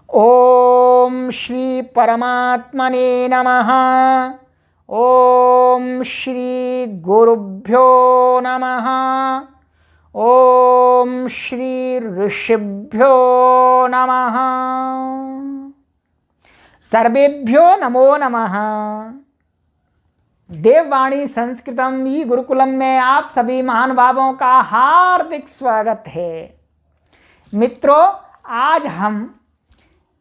ओम श्री परमात्मने नमः। ओम श्री गुरुभ्यो नमः। ओम श्री ऋषिभ्यो नमः। सर्वेभ्यो नमो नमः। देववाणी संस्कृतम ई गुरुकुलम में आप सभी महानुभावों का हार्दिक स्वागत है। मित्रों, आज हम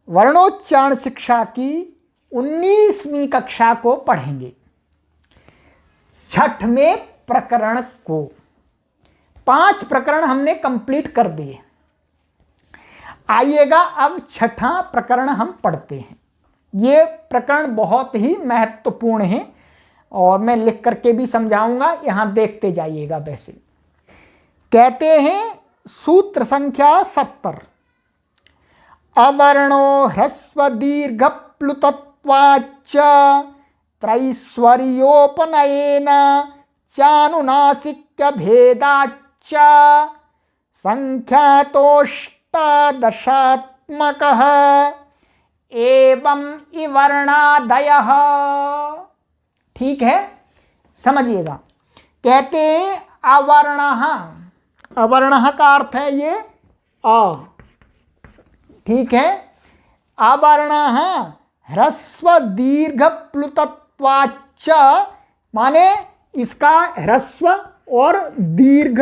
वर्णोच्चारण शिक्षा की 19वीं कक्षा को पढ़ेंगे। 6वें प्रकरण को 5 प्रकरण हमने कंप्लीट कर दिए। आइएगा अब 6वां प्रकरण हम पढ़ते हैं। ये प्रकरण बहुत ही महत्वपूर्ण है और मैं लिख करके भी समझाऊंगा, यहां देखते जाइएगा। वैसे कहते हैं सूत्र संख्या 70, अवर्णो ह्रस्व दीर्घ प्लुतत्वाच्च त्रैश्वर्योपनयेन चानुनासिक्य भेदाच्च संख्यातोऽष्टादशात्मकः एवं इवर्णादयः। ठीक है, समझिएगा। कहते हैं अवर्णः, अवर्णः का अर्थ है ये अ। ठीक है, अवर्णः ह्रस्व दीर्घ प्लुतत्वाच्च, माने इसका ह्रस्व और दीर्घ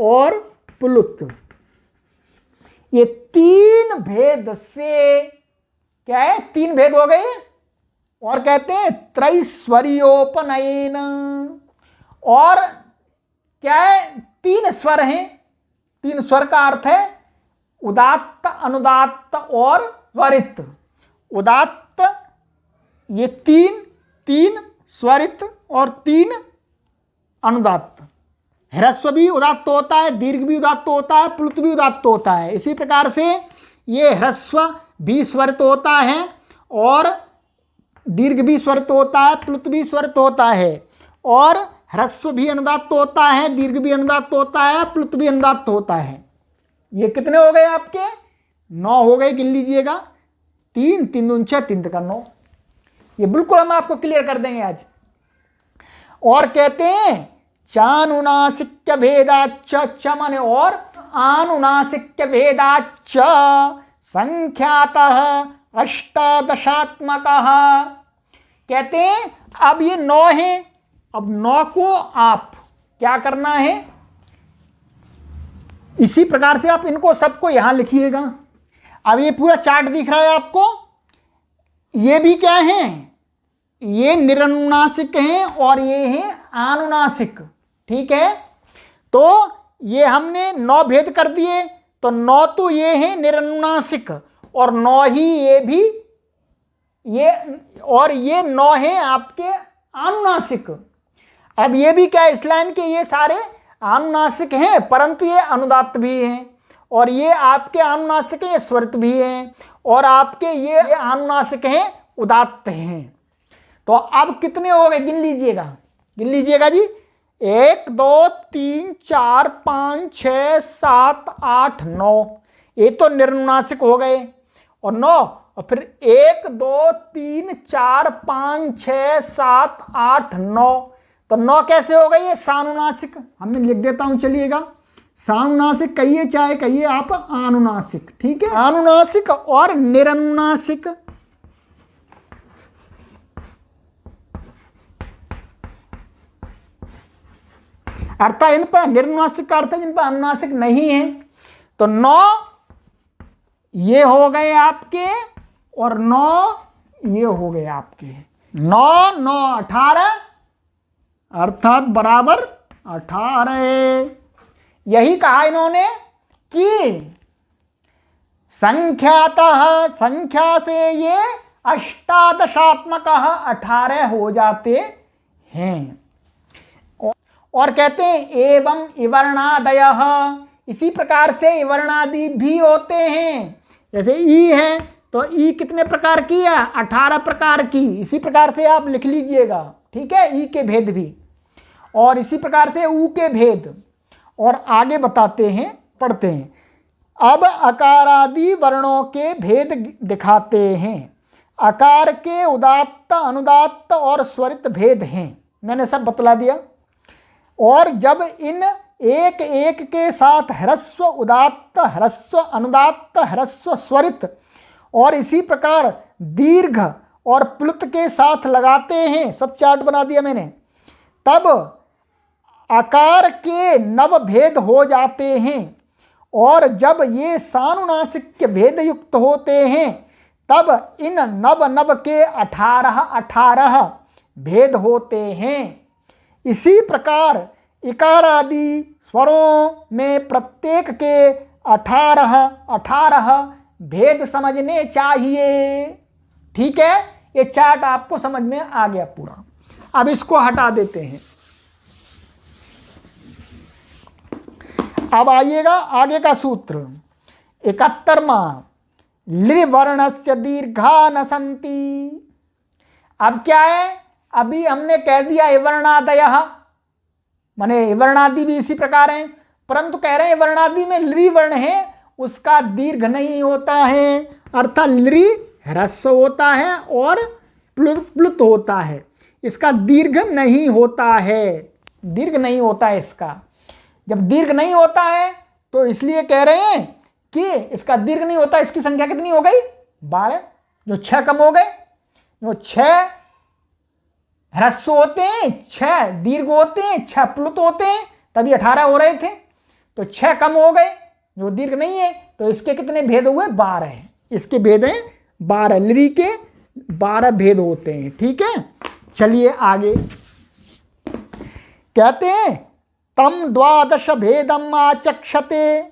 और प्लुत, ये 3 भेद से क्या है, 3 भेद हो गए। और कहते हैं त्रैश्वर्योपनयेन, और क्या है, 3 स्वर हैं। 3 स्वर का अर्थ है उदात्त, अनुदात्त और स्वरित। उदात्त ये 3 स्वरित और 3 अनुदात्त। ह्रस्व भी उदात्त होता है, दीर्घ भी उदात्त होता है, प्लुत भी उदात्त होता है। इसी प्रकार से ये ह्रस्व भी स्वरित होता है और दीर्घ भी स्वरित होता है, प्लुत भी स्वरित होता है, और ह्रस्व भी अनुदात्त होता है, दीर्घ भी अनुदात्त होता है, प्लुत भी अनुदात्त होता है। ये कितने हो गए आपके? 9 हो गए, गिन लीजिएगा। 3 3 दूनी 6, 3 का 9। ये बिल्कुल हम आपको क्लियर कर देंगे आज। और कहते हैं चानुनासिक्य भेदाच्च, च माने और, आनुनासिक्य भेदाच्च संख्यातः अष्टादशात्मकः। कहते हैं अब ये 9 है। अब 9 को आप क्या करना है, इसी प्रकार से आप इनको सबको यहां लिखिएगा। अब ये पूरा चार्ट दिख रहा है आपको। ये भी क्या है, ये निरनुनासिक हैं और ये हैं आनुनासिक। ठीक है, तो ये हमने 9 भेद कर दिए। तो 9 तो ये हैं निरनुनासिक और 9 ही ये भी, ये और ये 9 हैं आपके आनुनासिक। अब ये भी क्या, इस लाइन के ये सारे आनुनासिक हैं, परंतु ये अनुदात्त भी हैं, और ये आपके आनुनासिक हैं, ये स्वरित भी हैं, और आपके ये आनुनासिक हैं, उदात्त हैं। तो अब कितने हो गए, गिन लीजिएगा, गिन लीजिएगा जी। 1 2 3 4 5 6 7 8 9, ये तो निरनुनासिक हो गए, और 9, और फिर 1 2 3 4 5 6 7 8 9, तो 9 कैसे हो गई, ये सानुनासिक। हमने लिख देता हूं, चलिएगा। सानुनासिक कहिए चाहे कहिए आप आनुनासिक। ठीक है, आनुनासिक और निरनुनासिक। अर्थात इन पर निरनुनासिक का अर्थ है जिन पर अनुनासिक नहीं है। तो 9 ये हो गए आपके, और 9 ये हो गए आपके। 9 9 18, अर्थात बराबर 18। यही कहा इन्होंने कि संख्यातः, संख्या से ये अष्टादशात्मक 18 हो जाते हैं। और कहते हैं एवं इवर्णादयः, इसी प्रकार से इवर्णादि भी होते हैं। जैसे ई है तो ई कितने प्रकार की है, 18 प्रकार की। इसी प्रकार से आप लिख लीजिएगा। ठीक है, ई के भेद भी, और इसी प्रकार से ऊ के भेद। और आगे बताते हैं, पढ़ते हैं। अब अकारादि वर्णों के भेद दिखाते हैं। अकार के उदात्त, अनुदात्त और स्वरित भेद हैं, मैंने सब बतला दिया। और जब इन एक एक के साथ ह्रस्व उदात्त, ह्रस्व अनुदात्त, ह्रस्व स्वरित और इसी प्रकार दीर्घ और प्लुत के साथ लगाते हैं, सब चार्ट बना दिया मैंने, तब आकार के नव भेद हो जाते हैं। और जब ये सानुनासिक के भेद युक्त होते हैं तब इन नव नव के 18 भेद होते हैं। इसी प्रकार इकार आदि स्वरों में प्रत्येक के 18 भेद समझने चाहिए। ठीक है, ये चार्ट आपको समझ में आ गया पूरा। अब इसको हटा देते हैं। अब आइएगा आगे का सूत्र 71वां, लिवर्णस्य दीर्घा न सन्ति। अब क्या है, अभी हमने कह दिया वर्णादयः, माने वर्णादि भी इसी प्रकार हैं, परंतु कह रहे हैं वर्णादि में लृ वर्ण है उसका दीर्घ नहीं होता है, अर्थात लृ ह्रस्व होता है और प्लुत होता है, इसका दीर्घ नहीं होता है, दीर्घ नहीं होता है इसका। जब दीर्घ नहीं होता है तो इसलिए कह रहे हैं कि इसका दीर्घ नहीं होता। इसकी संख्या कितनी हो गई? 12, जो 6 कम हो गए, जो 6 ह्रस्व होते हैं, 6 दीर्घ होते हैं, 6 प्लुत होते हैं, तभी 18 हो रहे थे, तो 6 कम हो गए जो दीर्घ नहीं है, तो इसके कितने भेद हुए? 12 हैं। इसके भेद हैं 12, लृ के 12 भेद होते हैं। ठीक है, चलिए आगे कहते हैं तम 12 भेदम आचक्षते,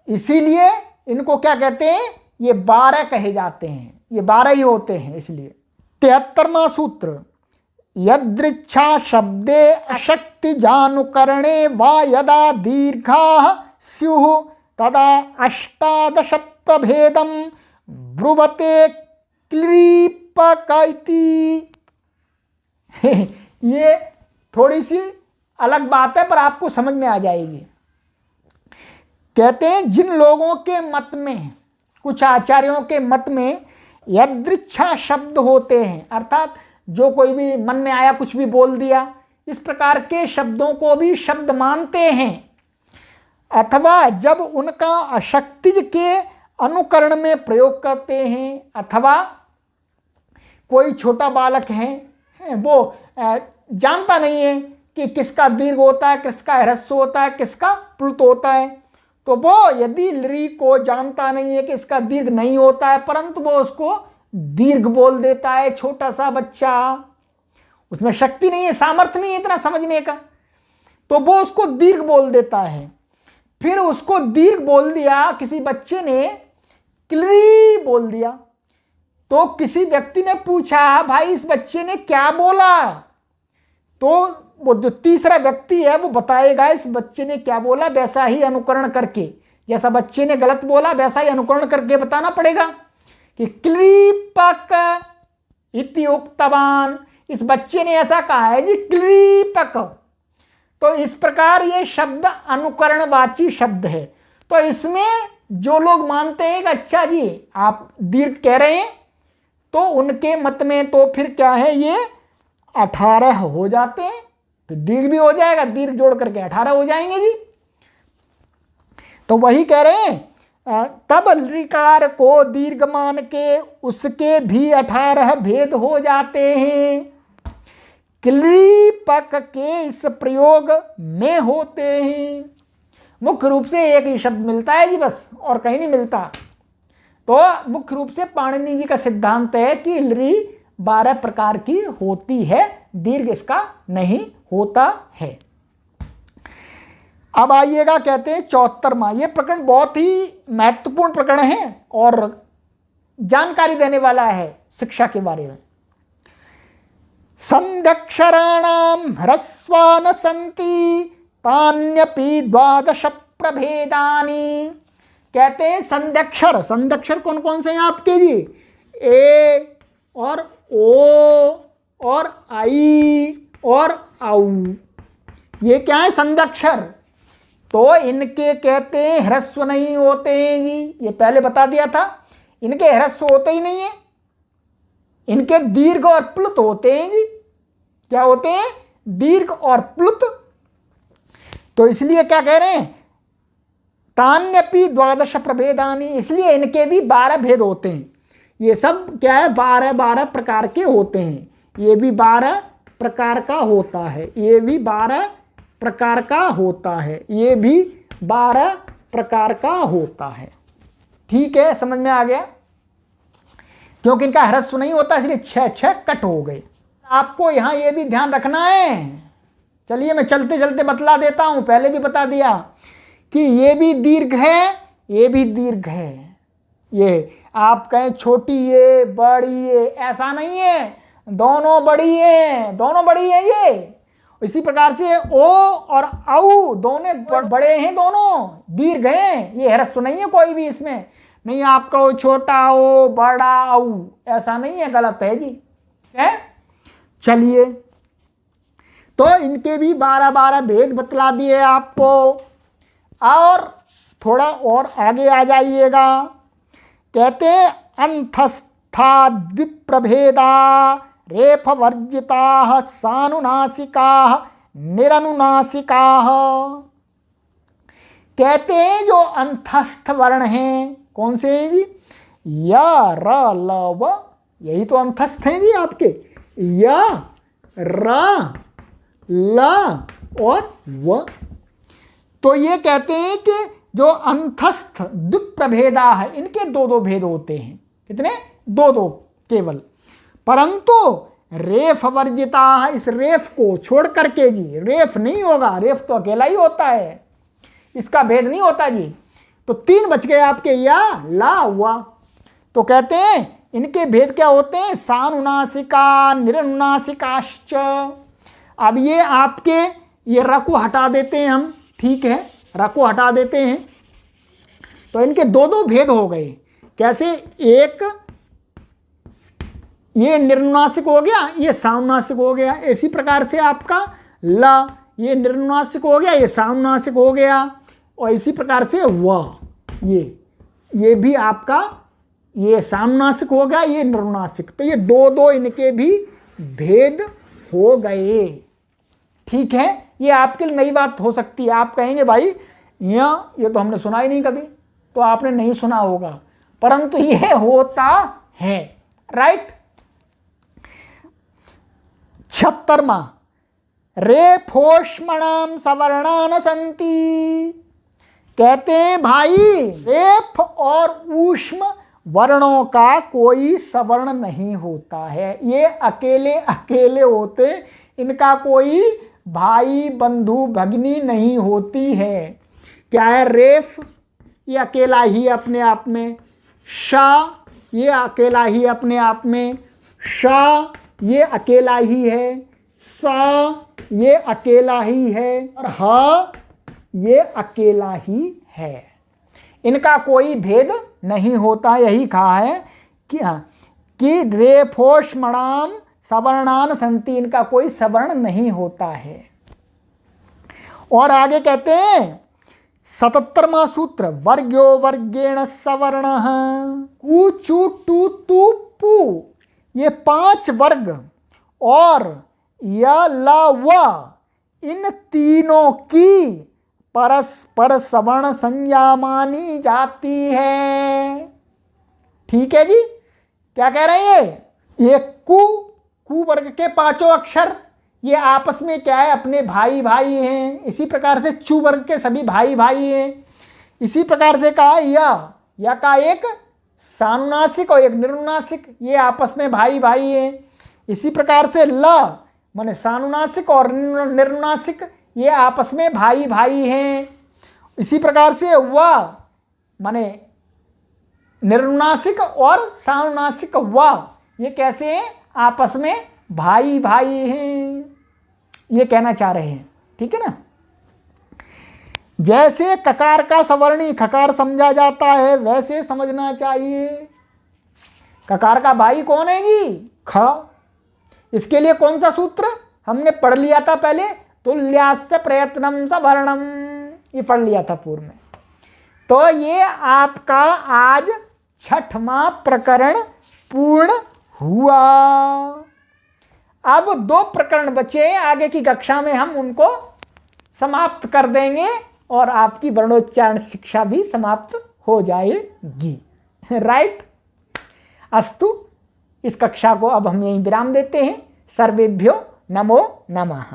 इसीलिए इनको क्या कहते हैं? ये 12 कहे जाते हैं, ये 12 ही होते हैं। इसलिए 73वां सूत्र, यदृच्छा शब्दे अशक्ति जानुकरणे वा यदा दीर्घाः स्युः तदा 18 प्रभेदम ब्रुवते क्लीपकैति। ये थोड़ी सी अलग बात है पर आपको समझ में आ जाएगी। कहते हैं जिन लोगों के मत में, कुछ आचार्यों के मत में यदृच्छा शब्द होते हैं, अर्थात जो कोई भी मन में आया कुछ भी बोल दिया, इस प्रकार के शब्दों को भी शब्द मानते हैं, अथवा जब उनका अशक्तिज के अनुकरण में प्रयोग करते हैं, अथवा कोई छोटा बालक है वो जानता नहीं है कि किसका दीर्घ होता है, किसका ह्रस्व होता है, किसका प्लुत होता है, तो वो यदि लृ को जानता नहीं है कि इसका दीर्घ नहीं होता है, परंतु वो उसको दीर्घ बोल देता है। छोटा सा बच्चा, उसमें शक्ति नहीं है, सामर्थ्य नहीं है इतना समझने का, तो वो उसको दीर्घ बोल देता है। फिर उसको दीर्घ बोल दिया, किसी बच्चे ने क्ली बोल दिया, तो किसी व्यक्ति ने पूछा भाई इस बच्चे ने क्या बोला, तो वो जो तीसरा व्यक्ति है वो बताएगा इस बच्चे ने क्या बोला, वैसा ही अनुकरण करके, जैसा बच्चे ने गलत बोला वैसा ही अनुकरण करके बताना पड़ेगा कि क्लीपक इति उक्तवान, इस बच्चे ने ऐसा कहा है जी क्लीपक। तो इस प्रकार ये शब्द अनुकरणवाची शब्द है। तो इसमें जो लोग मानते हैं कि अच्छा जी आप दीर्घ कह रहे हैं, तो उनके मत में तो फिर क्या है, ये 18 हो जाते हैं, तो दीर्घ भी हो जाएगा, दीर्घ जोड़ करके 18 हो जाएंगे जी। तो वही कह रहे हैं तब ऋकार को दीर्घ मान के उसके भी 18 भेद हो जाते हैं, क्लीपक के इस प्रयोग में होते हैं। मुख्य रूप से एक ही शब्द मिलता है जी बस, और कहीं नहीं मिलता। तो मुख्य रूप से पाणिनि जी का सिद्धांत है कि लृ 12 प्रकार की होती है, दीर्घ इसका नहीं होता है। अब आइएगा कहते हैं 74वां, ये प्रकरण बहुत ही महत्वपूर्ण प्रकरण है और जानकारी देने वाला है शिक्षा के बारे में। संध्यक्षराणाम ह्रस्वा न सन्ति तान्यपि 12 प्रभेदानि। कहते हैं संध्यक्षर, संध्यक्षर कौन कौन से हैं आपके जी? ए और ओ और आई और औ, ये क्या है संध्यक्षर। तो इनके कहते हैं ह्रस्व नहीं होते हैं जी, ये पहले बता दिया था, इनके ह्रस्व होते ही नहीं है, इनके दीर्घ और प्लुत होते हैं जी। क्या होते हैं? दीर्घ और प्लुत। तो इसलिए क्या कह रहे हैं? तान्यपि द्वादश प्रभेदानि, इसलिए इनके भी 12 भेद होते हैं। ये सब क्या है? 12 प्रकार के होते हैं। ये भी 12 प्रकार का होता है, ये भी 12 प्रकार का होता है, ये भी 12 प्रकार का होता है। ठीक है, समझ में आ गया? क्योंकि इनका ह्रस्व नहीं होता इसलिए 6 कट हो गए। आपको यहां ये भी ध्यान रखना है। चलिए मैं चलते चलते बतला देता हूं, पहले भी बता दिया कि ये भी दीर्घ है, ये भी दीर्घ है। ये आप कहें छोटी ये बड़ी ये, ऐसा नहीं है, दोनों बड़ी है, दोनों बड़ी है ये। इसी प्रकार से ओ और औ दोनों बड़े हैं, दोनों दीर्घ हैं, ये ह्रस्व नहीं है कोई भी इसमें। नहीं आपका वो छोटा ओ बड़ा औ, ऐसा नहीं है, गलत है जी। है, चलिए तो इनके भी 12 भेद बतला दिए आपको। और थोड़ा और आगे आ जाइएगा, कहते हैं अंतस्था द्विप्रभेदा रेफ वर्जिता सानुनासिका निरनुनासिका। कहते हैं जो अंतस्थ वर्ण हैं, कौन से हैं जी? या र ल व, यही तो अंतस्थ हैं जी आपके, या र ल और व। तो ये कहते हैं कि जो अंतस्थ द्विप्रभेदा है, इनके 2 भेद होते हैं। कितने? 2 केवल। परंतु रेफ वर्जिता है, इस रेफ को छोड़ करके जी, रेफ नहीं होगा, रेफ तो अकेला ही होता है, इसका भेद नहीं होता जी। तो 3 बच गए आपके, या ला हुआ। तो कहते हैं इनके भेद क्या होते हैं? सानुनासिका निरनुनासिकाश्च। अब ये आपके ये र को हटा देते हैं हम, ठीक है, र को हटा देते हैं, तो इनके 2 भेद हो गए। कैसे? एक ये निर्नुनासिक हो गया, ये सानुनासिक हो गया। इसी प्रकार से आपका ल, ये निर्नुनासिक हो गया, ये सानुनासिक हो गया। और इसी प्रकार से व, ये भी आपका ये सानुनासिक हो गया, ये निर्नुनासिक। तो ये 2 इनके भी भेद हो गए। ठीक है, ये आपके लिए नई बात हो सकती है। आप कहेंगे भाई ये तो हमने सुना ही नहीं कभी, तो आपने नहीं सुना होगा, परंतु ये होता है। राइट। 76वां, रेफोष्मणाम सवर्णान संति। कहते हैं भाई रेफ और ऊष्म वर्णों का कोई सवर्ण नहीं होता है, ये अकेले अकेले होते, इनका कोई भाई बंधु भगिनी नहीं होती है। क्या है? रेफ ये अकेला ही अपने आप में, शा ये अकेला ही अपने आप में, शा ये अकेला ही है, सा ये अकेला ही है, और हा ये अकेला ही है। इनका कोई भेद नहीं होता। यही कहा है कि रेफोष्मणाम सवर्णान संति, इनका कोई सवर्ण नहीं होता है। और आगे कहते हैं 77वां सूत्र, वर्ग्यो वर्गेण सवर्ण कु चु टू तु पु, ये 5 वर्ग और य ल व, इन तीनों की परस्पर सवर्ण संज्ञा मानी जाती है। ठीक है जी। क्या कह रहे हैं? ये कु वर्ग के 5 अक्षर ये आपस में क्या है? अपने भाई भाई हैं। इसी प्रकार से चु वर्ग के सभी भाई भाई हैं। इसी प्रकार से कहा या का एक सानुनासिक और एक निरनुनासिक, ये आपस में भाई भाई हैं। इसी प्रकार से ल माने सानुनासिक और निरनुनासिक, ये आपस में भाई भाई हैं। इसी प्रकार से व माने निरनुनासिक और सानुनासिक व, ये कैसे हैं? आपस में भाई भाई हैं, ये कहना चाह रहे हैं। ठीक है ना। जैसे ककार का सवर्णी खकार समझा जाता है, वैसे समझना चाहिए। ककार का भाई कौन है जी? ख। इसके लिए कौन सा सूत्र हमने पढ़ लिया था पहले? तुल्यास्य प्रयत्नम सवर्णम। ये पढ़ लिया था पूर्व में। तो ये आपका आज 6वां प्रकरण पूर्ण हुआ। अब 2 प्रकरण बचे, आगे की कक्षा में हम उनको समाप्त कर देंगे और आपकी वर्णोच्चारण शिक्षा भी समाप्त हो जाएगी। राइट। अस्तु, इस कक्षा को अब हम यहीं विराम देते हैं। सर्वेभ्यो नमो नमः।